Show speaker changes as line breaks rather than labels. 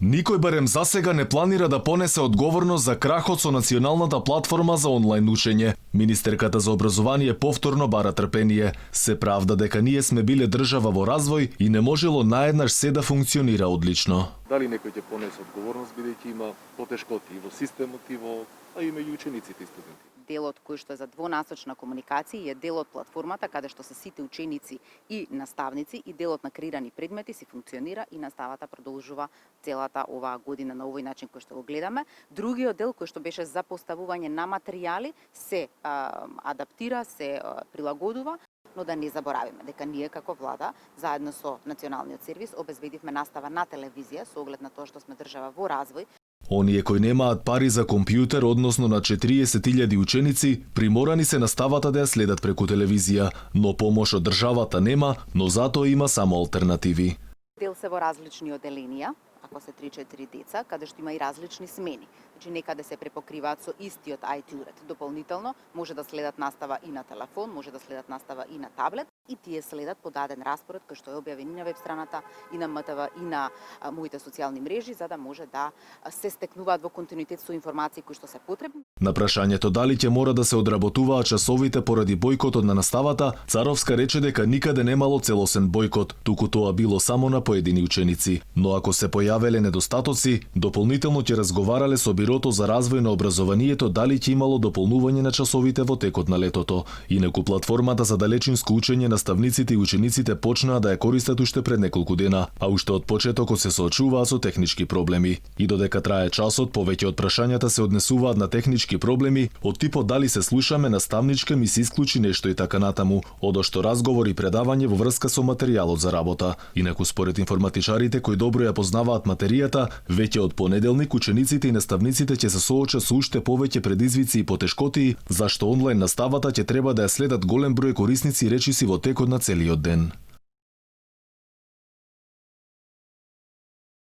Никој барем засега не планира да понесе одговорност за крахот со националната платформа за онлайн учење. Министерката за образование повторно бара трпение. Се правда дека ние сме биле држава во развој и не можело наеднаш се да функционира одлично.
Дали некој ќе понесе одговорност бидејќи има потешкоти и во системот и а и меѓу учениците и студентите.
Делот кој што е за двонасочна комуникација е дел од платформата каде што се сите ученици и наставници и делот на креирани предмети си функционира и наставата продолжува целата оваа година на овој начин кој што го гледаме. Другиот дел кој што беше за поставување на материјали се адаптира, се прилагодува, но да не заборавиме дека ние како влада заедно со Националниот сервис обезбедивме настава на телевизија со оглед на тоа што сме држава во развој.
Оние кои немаат пари за компјутер, односно на 40.000 ученици, приморани се наставата да ја следат преку телевизија, но помош од државата нема, но затоа има само алтернативи.
Дел се во различни оделенија, ако се 3-4 деца, каде што има и различни смени. Значи некаде се препокриваат со истиот IT уред. Дополнително може да следат настава и на телефон, може да следат настава и на таблет и тие следат по даден распоред кој што е објавен и на веб страната, и на МТВ, и на моите социјални мрежи, за да може да се стекнуваат во континуитет со информации кои што се потребни.
На прашањето дали ќе мора да се одработуваат часовите поради бојкотот на наставата, Царовска рече дека никаде немало целосен бојкот, туку тоа било само на поедини ученици. Но ако се појавеле недостатоци, дополнително ќе разговарале со Бирото за развој на образованието дали ќе имало дополнување на часовите во текот на летото. Инаку платформата за далечинско учење наставниците и учениците почнаа да ја користат уште пред неколку дена, а уште од почетокот се соочуваат со технички проблеми. И додека трае часот, повеќе од прашањата се однесуваат на технички проблеми, од типот дали се слушаме наставничка ми се исклучи нешто и така натаму, одошто разговори и предавање во врска со материјалот за работа. Инаку според информатичарите кои добро ја познаваат материјата, веќе од понеделник учениците и наставниците ќе се соочат со уште повеќе предизвици и потешкоти, зашто онлайн наставата ќе треба да ја следат голем број корисници и речиси во текот на целиот ден.